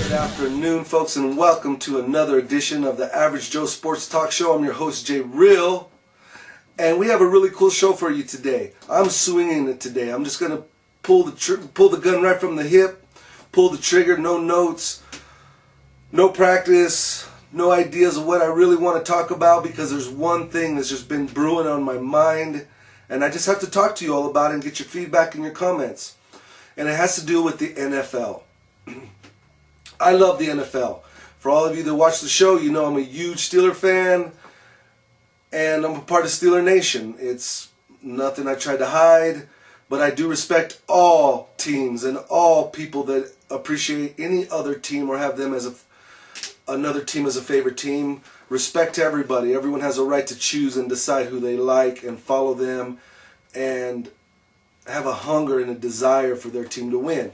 Good afternoon, folks, and welcome to another edition of the Average Joe Sports Talk Show. I'm your host, JReal, and we have a really cool show for you today. I'm swinging it today. I'm just going to pull the gun right from the hip, pull the trigger, no notes, no practice, no ideas of what I really want to talk about, because there's one thing that's just been brewing on my mind, and I just have to talk to you all about it and get your feedback and your comments. And it has to do with the NFL. I love the NFL. For all of you that watch the show, you know I'm a huge Steeler fan, and I'm a part of Steeler Nation. It's nothing I try to hide, but I do respect all teams and all people that appreciate any other team or have them as another team as a favorite team. Respect to everybody. Everyone has a right to choose and decide who they like and follow them and have a hunger and a desire for their team to win.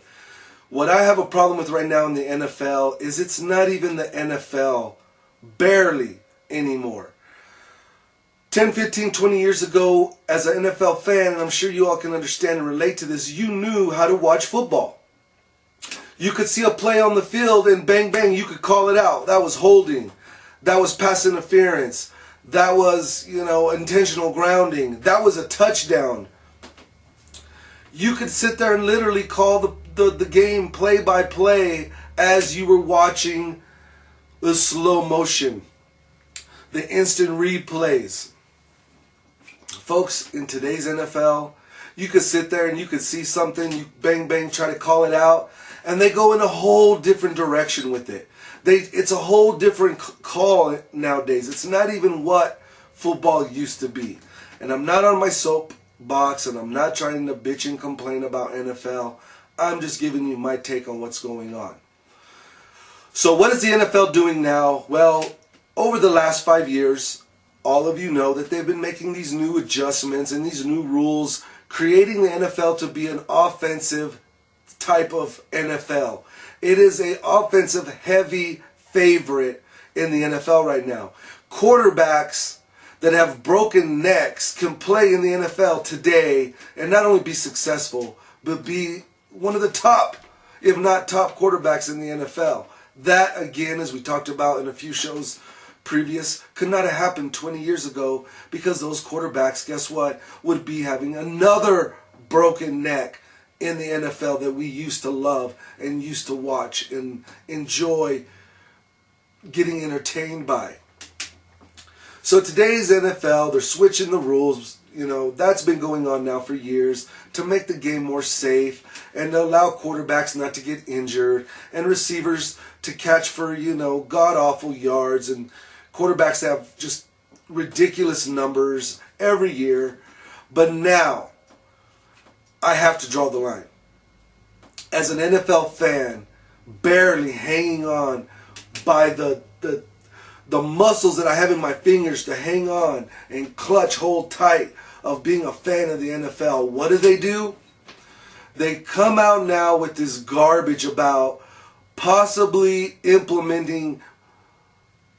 What I have a problem with right now in the NFL is it's not even the NFL, barely anymore. 10, 15, 20 years ago, as an NFL fan, and I'm sure you all can understand and relate to this, you knew how to watch football. You could see a play on the field and bang, bang, you could call it out. That was holding. That was pass interference. That was, intentional grounding. That was a touchdown. You could sit there and literally call the game play by play as you were watching the slow motion, the instant replays. Folks, in today's NFL, you could sit there and you could see something, you bang bang try to call it out, and they go in a whole different direction with it. It's a whole different call nowadays. It's not even what football used to be. And I'm not on my soapbox, and I'm not trying to bitch and complain about NFL. I'm just giving you my take on what's going on. So what is the NFL doing now? Well, over the last 5 years, all of you know that they've been making these new adjustments and these new rules, creating the NFL to be an offensive type of NFL. It is an offensive heavy favorite in the NFL right now. Quarterbacks that have broken necks can play in the NFL today and not only be successful, but be one of the top, if not top, quarterbacks in the NFL. That, again, as we talked about in a few shows previous, could not have happened 20 years ago, because those quarterbacks, guess what, would be having another broken neck in the NFL that we used to love and used to watch and enjoy getting entertained by. So today's NFL, they're switching the rules. That's been going on now for years to make the game more safe and to allow quarterbacks not to get injured and receivers to catch for, god-awful yards, and quarterbacks have just ridiculous numbers every year. But now, I have to draw the line. As an NFL fan, barely hanging on by the muscles that I have in my fingers to hang on and clutch, hold tight of being a fan of the NFL. What do? They come out now with this garbage about possibly implementing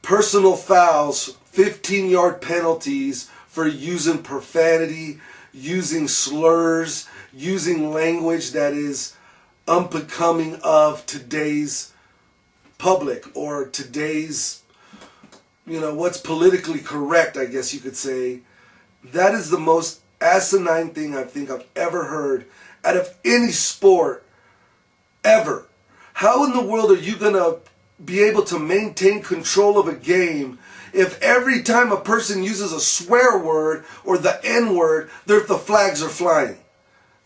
personal fouls, 15-yard penalties for using profanity, using slurs, using language that is unbecoming of today's public or today's what's politically correct, I guess you could say. That is the most asinine thing I think I've ever heard out of any sport ever. How in the world are you going to be able to maintain control of a game if every time a person uses a swear word or the N-word, the flags are flying?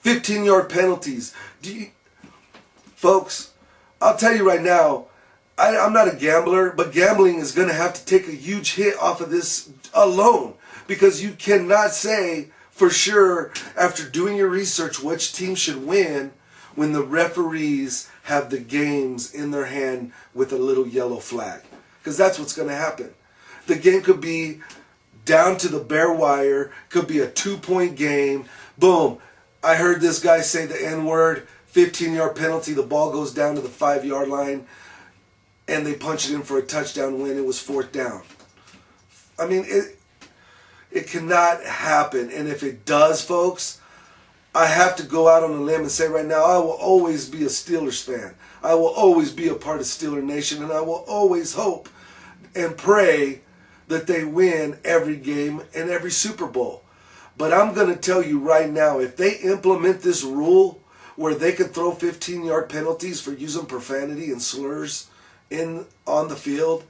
15-yard penalties. Folks, I'll tell you right now, I'm not a gambler, but gambling is going to have to take a huge hit off of this alone, because you cannot say for sure, after doing your research, which team should win when the referees have the games in their hand with a little yellow flag. Because that's what's going to happen. The game could be down to the bare wire, could be a 2-point game. Boom. I heard this guy say the N-word, 15-yard penalty, the ball goes down to the 5-yard line, and they punch it in for a touchdown win. It was 4th down. I mean, it cannot happen. And if it does, folks, I have to go out on a limb and say right now, I will always be a Steelers fan. I will always be a part of Steeler Nation, and I will always hope and pray that they win every game and every Super Bowl. But I'm going to tell you right now, if they implement this rule where they can throw 15-yard penalties for using profanity and slurs on the field,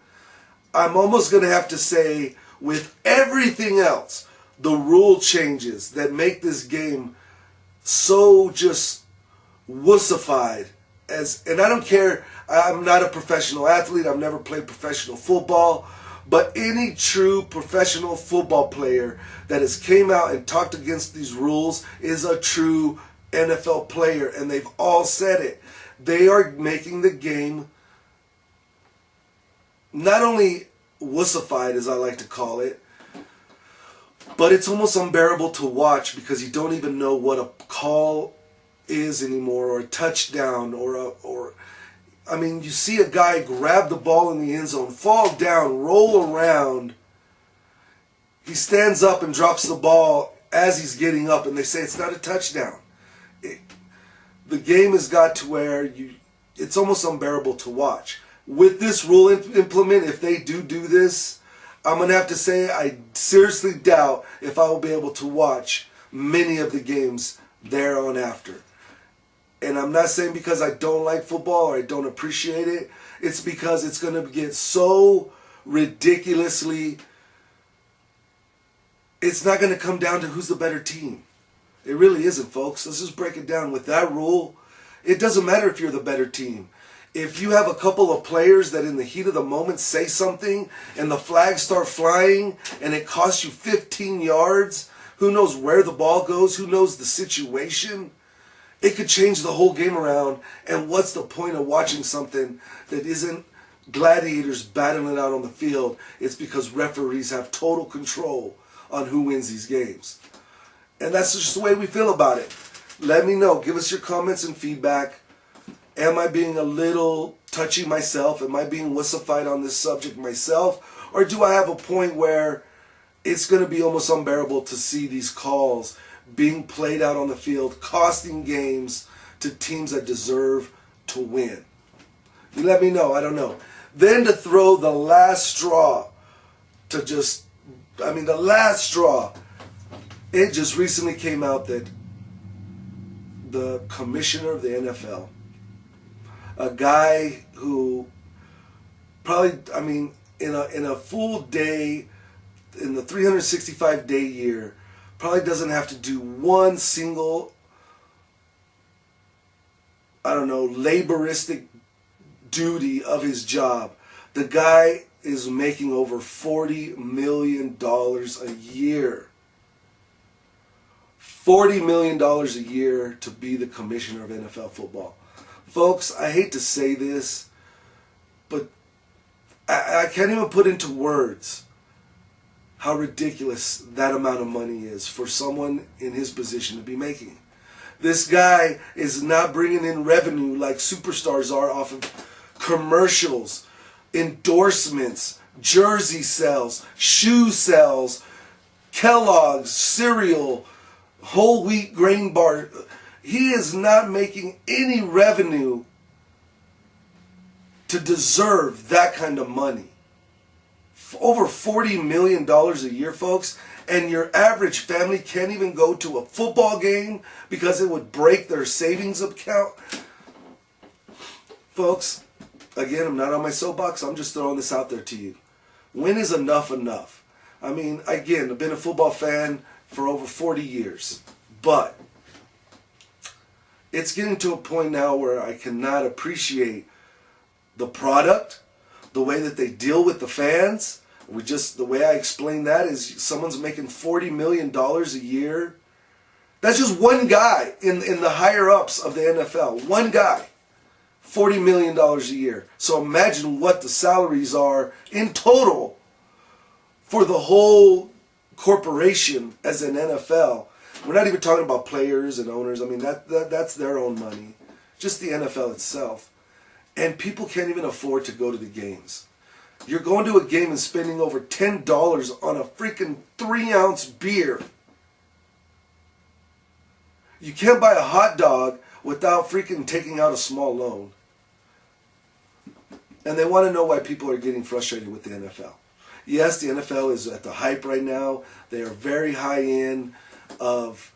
I'm almost going to have to say, with everything else, the rule changes that make this game so just wussified. And I don't care, I'm not a professional athlete, I've never played professional football, but any true professional football player that has came out and talked against these rules is a true NFL player, and they've all said it. They are making the game not only wussified, as I like to call it, but it's almost unbearable to watch because you don't even know what a call is anymore, or a touchdown, I mean, you see a guy grab the ball in the end zone, fall down, roll around. He stands up and drops the ball as he's getting up, and they say it's not a touchdown. The game has got to where it's almost unbearable to watch. With this rule implement, if they do this, I'm going to have to say I seriously doubt if I will be able to watch many of the games thereon after. And I'm not saying because I don't like football or I don't appreciate it. It's because it's going to get so ridiculously... It's not going to come down to who's the better team. It really isn't, folks. Let's just break it down. With that rule, it doesn't matter if you're the better team. If you have a couple of players that in the heat of the moment say something and the flags start flying and it costs you 15 yards, who knows where the ball goes, who knows the situation, it could change the whole game around. And what's the point of watching something that isn't gladiators battling it out on the field? It's because referees have total control on who wins these games. And that's just the way we feel about it. Let me know. Give us your comments and feedback. Am I being a little touchy myself? Am I being wussified on this subject myself? Or do I have a point where it's going to be almost unbearable to see these calls being played out on the field, costing games to teams that deserve to win? You let me know. I don't know. Then to throw the last straw, the last straw, it just recently came out that the commissioner of the NFL, a guy who probably, in a full day, in the 365-day year, probably doesn't have to do one single, laboristic duty of his job. The guy is making over $40 million a year. $40 million a year to be the commissioner of NFL football. Folks, I hate to say this, but I can't even put into words how ridiculous that amount of money is for someone in his position to be making. This guy is not bringing in revenue like superstars are off of commercials, endorsements, jersey sales, shoe sales, Kellogg's, cereal, whole wheat grain bar. He is not making any revenue to deserve that kind of money. Over $40 million a year, folks, and your average family can't even go to a football game because it would break their savings account. Folks, again, I'm not on my soapbox. I'm just throwing this out there to you. When is enough enough? Again, I've been a football fan for over 40 years, but it's getting to a point now where I cannot appreciate the product, the way that they deal with the fans. The way I explain that is someone's making $40 million a year. That's just one guy in the higher ups of the NFL. One guy. $40 million a year. So imagine what the salaries are in total for the whole corporation as an NFL. We're not even talking about players and owners. That's their own money. Just the NFL itself. And people can't even afford to go to the games. You're going to a game and spending over $10 on a freaking 3-ounce beer. You can't buy a hot dog without freaking taking out a small loan. And they want to know why people are getting frustrated with the NFL. Yes, the NFL is at the hype right now. They are very high in of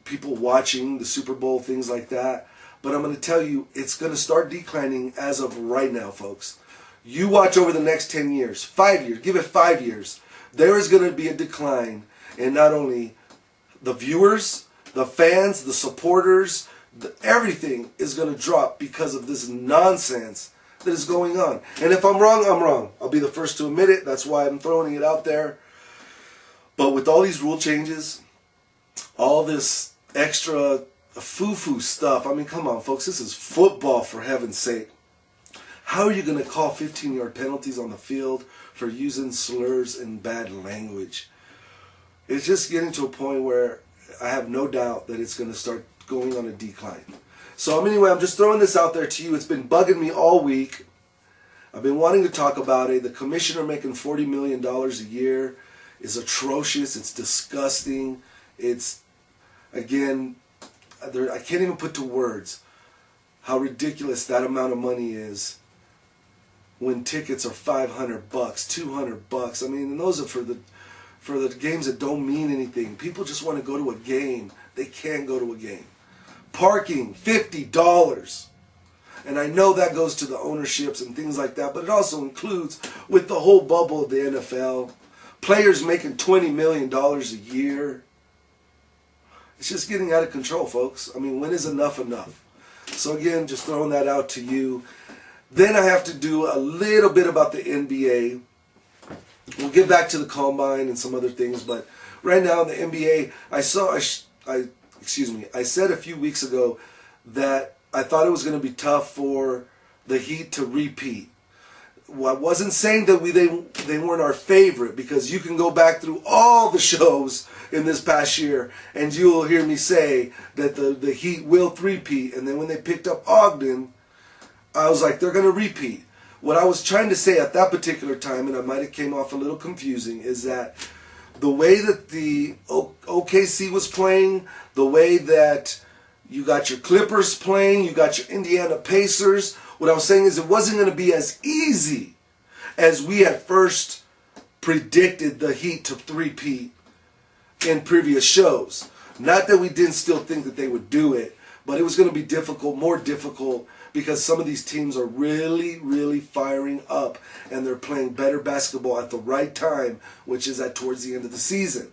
people watching the Super Bowl, things like that. But I'm going to tell you, it's going to start declining as of right now, folks. You watch over the next 10 years, 5 years, give it 5 years. There is going to be a decline in not only the viewers, the fans, the supporters, everything is going to drop because of this nonsense that is going on. And if I'm wrong, I'm wrong. I'll be the first to admit it. That's why I'm throwing it out there. But with all these rule changes, all this extra foo-foo stuff, I mean, come on, folks. This is football, for heaven's sake. How are you going to call 15-yard penalties on the field for using slurs and bad language? It's just getting to a point where I have no doubt that it's going to start going on a decline. So anyway, I'm just throwing this out there to you. It's been bugging me all week. I've been wanting to talk about it. The commissioner making $40 million a year is atrocious. It's disgusting. It's, again, I can't even put to words how ridiculous that amount of money is when tickets are $500, $200. I mean, and those are for the games that don't mean anything. People just want to go to a game. They can't go to a game. Parking, $50. And I know that goes to the ownerships and things like that, but it also includes with the whole bubble of the NFL. Players making $20 million a year. It's just getting out of control, folks. I mean, when is enough enough? So again, just throwing that out to you. Then I have to do a little bit about the NBA. We'll get back to the combine and some other things, but right now in the NBA, I said a few weeks ago that I thought it was going to be tough for the Heat to repeat. Well, I wasn't saying that they weren't our favorite, because you can go back through all the shows in this past year and you will hear me say that the Heat will three-peat. And then when they picked up Ogden, I was like, they're going to repeat. What I was trying to say at that particular time, and I might have came off a little confusing, is that the way that the OKC was playing, the way that you got your Clippers playing, you got your Indiana Pacers, what I was saying is it wasn't going to be as easy as we had first predicted the Heat to three-peat in previous shows. Not that we didn't still think that they would do it, but it was going to be difficult, more difficult, because some of these teams are really, really firing up and they're playing better basketball at the right time, which is at towards the end of the season.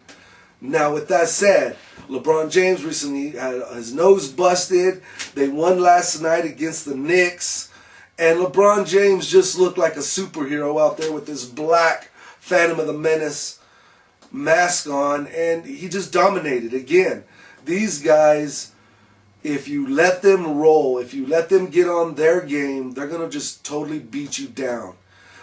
Now, with that said, LeBron James recently had his nose busted. They won last night against the Knicks. And LeBron James just looked like a superhero out there with this black Phantom of the Menace mask on. And he just dominated. Again, these guys, if you let them roll, if you let them get on their game, they're going to just totally beat you down.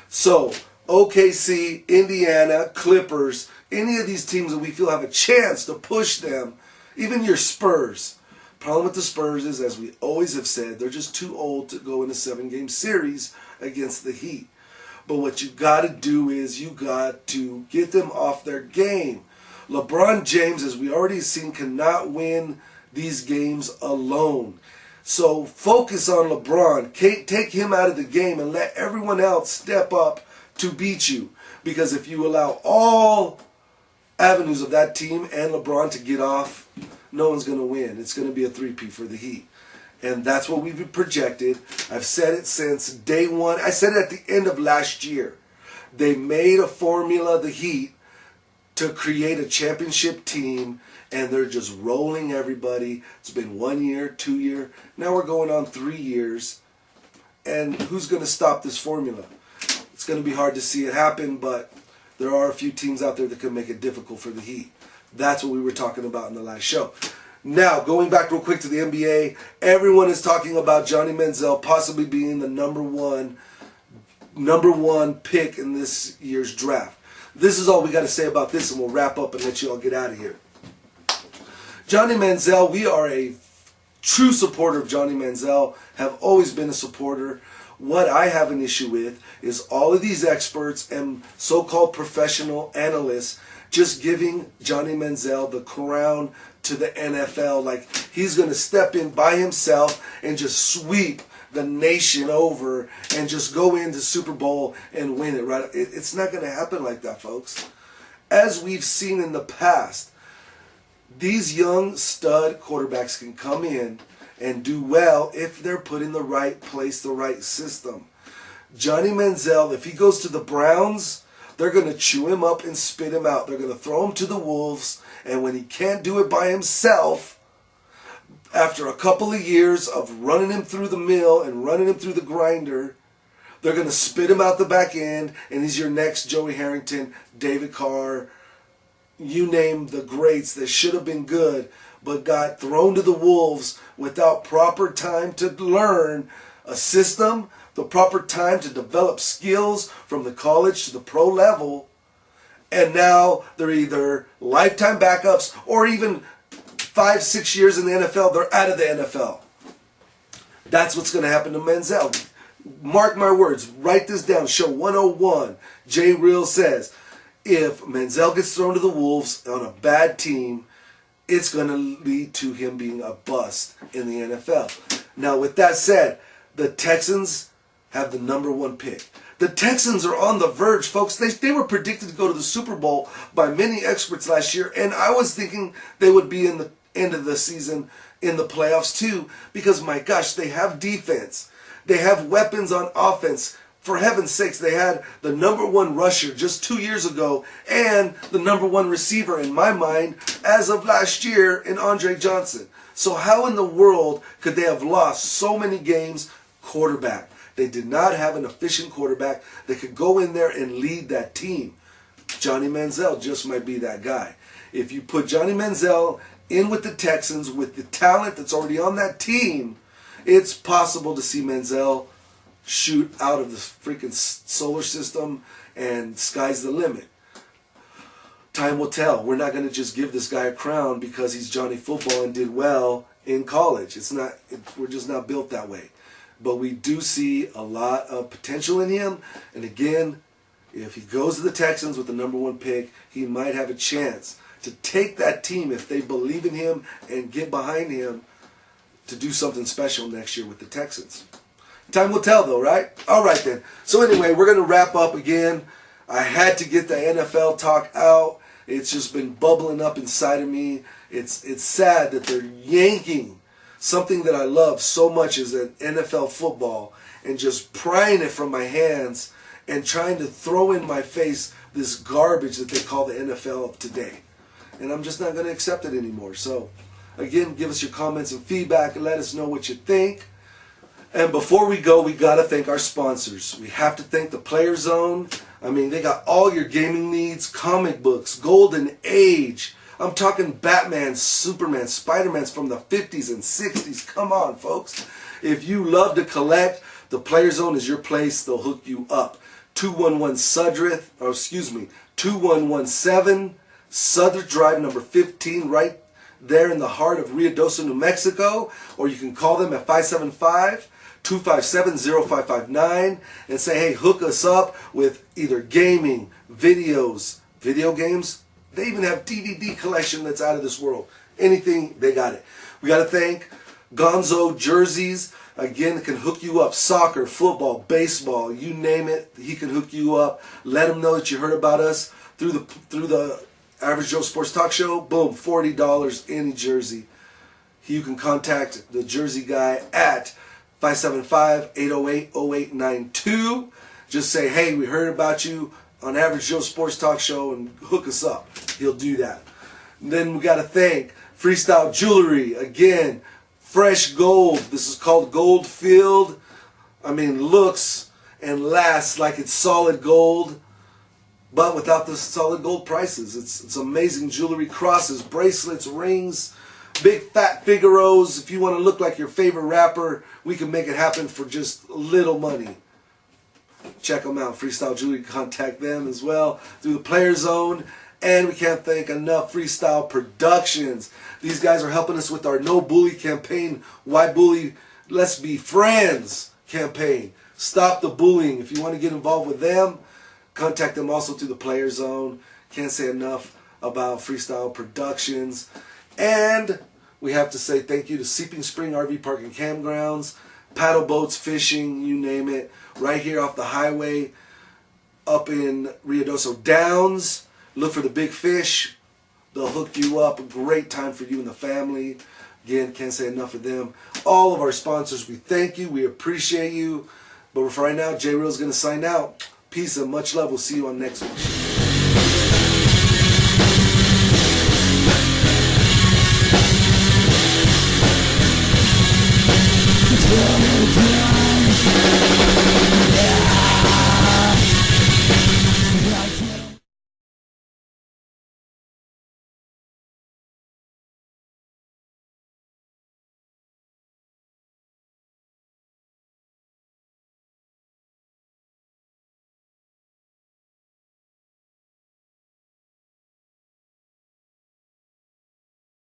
So, OKC, Indiana, Clippers, any of these teams that we feel have a chance to push them, even your Spurs. Problem with the Spurs is, as we always have said, they're just too old to go in a 7-game series against the Heat. But what you got to do is you got to get them off their game. LeBron James, as we already seen, cannot win these games alone. So focus on LeBron. Take him out of the game and let everyone else step up to beat you. Because if you allow all avenues of that team and LeBron to get off, no one's going to win. It's going to be a three-peat for the Heat. And that's what we've projected. I've said it since day one. I said it at the end of last year. They made a formula, the Heat, to create a championship team, and they're just rolling everybody. It's been 1 year, 2 years. Now we're going on 3 years. And who's going to stop this formula? It's going to be hard to see it happen, but there are a few teams out there that can make it difficult for the Heat. That's what we were talking about in the last show. Now, going back real quick to the NBA, everyone is talking about Johnny Manziel possibly being the number one pick in this year's draft. This is all we got to say about this, and we'll wrap up and let you all get out of here. Johnny Manziel, we are a true supporter of Johnny Manziel, have always been a supporter. What I have an issue with is all of these experts and so-called professional analysts just giving Johnny Manziel the crown to the NFL. Like he's going to step in by himself and just sweep the nation over and just go into Super Bowl and win it, right? It's not going to happen like that, folks. As we've seen in the past, these young stud quarterbacks can come in and do well if they're put in the right place, the right system. Johnny Manziel, if he goes to the Browns, they're going to chew him up and spit him out. They're going to throw him to the wolves, and when he can't do it by himself, after a couple of years of running him through the mill and running him through the grinder, they're going to spit him out the back end, and he's your next Joey Harrington, David Carr, you name the greats that should have been good, but got thrown to the wolves without proper time to learn a system, the proper time to develop skills from the college to the pro level, and now they're either lifetime backups or even 5-6 years in the NFL, they're out of the NFL. That's what's going to happen to Manziel. Mark my words. Write this down. Show 101. JReal says, if Manziel gets thrown to the wolves on a bad team, it's going to lead to him being a bust in the NFL. Now, with that said, the Texans have the #1 pick. The Texans are on the verge, folks. They were predicted to go to the Super Bowl by many experts last year, and I was thinking they would be in the end of the season in the playoffs too, because my gosh, they have defense. They have weapons on offense. For heaven's sakes, they had the #1 rusher just 2 years ago and the #1 receiver in my mind as of last year in Andre Johnson. So how in the world could they have lost so many games? Quarterback. They did not have an efficient quarterback that could go in there and lead that team. Johnny Manziel just might be that guy. If you put Johnny Manziel in with the Texans with the talent that's already on that team, it's possible to see Manziel shoot out of the freaking solar system, and sky's the limit. Time will tell. We're not going to just give this guy a crown because he's Johnny Football and did well in college. We're just not built that way. But we do see a lot of potential in him. And again, if he goes to the Texans with the #1 pick, he might have a chance to take that team, if they believe in him and get behind him, to do something special next year with the Texans. Time will tell, though, right? All right, then. So anyway, we're going to wrap up again. I had to get the NFL talk out. It's just been bubbling up inside of me. It's sad that they're yanking something that I love so much as an NFL football and just prying it from my hands and trying to throw in my face this garbage that they call the NFL of today. And I'm just not going to accept it anymore. So, again, give us your comments and feedback and let us know what you think. And before we go, we got to thank our sponsors. We have to thank the Player Zone. I mean, they got all your gaming needs, comic books, Golden Age. I'm talking Batman, Superman, Spider-Man's from the 50s and 60s. Come on, folks. If you love to collect, the Player Zone is your place. They'll hook you up. 2117 Southern Drive number 15, right there in the heart of Ruidoso, New Mexico. Or you can call them at 575-257-0559 and say, hey, hook us up with either gaming, videos, video games. They even have DVD collection that's out of this world. Anything, they got it. We got to thank Gonzo Jerseys. Again, can hook you up. Soccer, football, baseball, you name it, he can hook you up. Let him know that you heard about us through the Average Joe Sports Talk Show. Boom, $40 any jersey. You can contact the jersey guy at 575-808-0892. Just say, hey, we heard about you on Average Joe Sports Talk Show, and hook us up. He'll do that. And then we got to thank Freestyle Jewelry. Again, fresh gold. This is called Gold Field. I mean, looks and lasts like it's solid gold, but without the solid gold prices. It's amazing jewelry, crosses, bracelets, rings, big fat Figaros. If you want to look like your favorite rapper, we can make it happen for just little money. Check them out. Freestyle Jewelry, contact them as well through the Player Zone. And we can't thank enough Freestyle Productions. These guys are helping us with our No Bully campaign. Why bully? Let's be friends campaign. Stop the bullying. If you want to get involved with them, contact them also through the Player Zone. Can't say enough about Freestyle Productions. And we have to say thank you to Seeping Spring RV Park and Campgrounds, paddle boats, fishing, you name it, right here off the highway up in Ruidoso Downs. Look for the big fish. They'll hook you up. A great time for you and the family. Again, can't say enough of them. All of our sponsors, we thank you. We appreciate you. But for right now, JReal is going to sign out. Peace and much love. We'll see you on next week.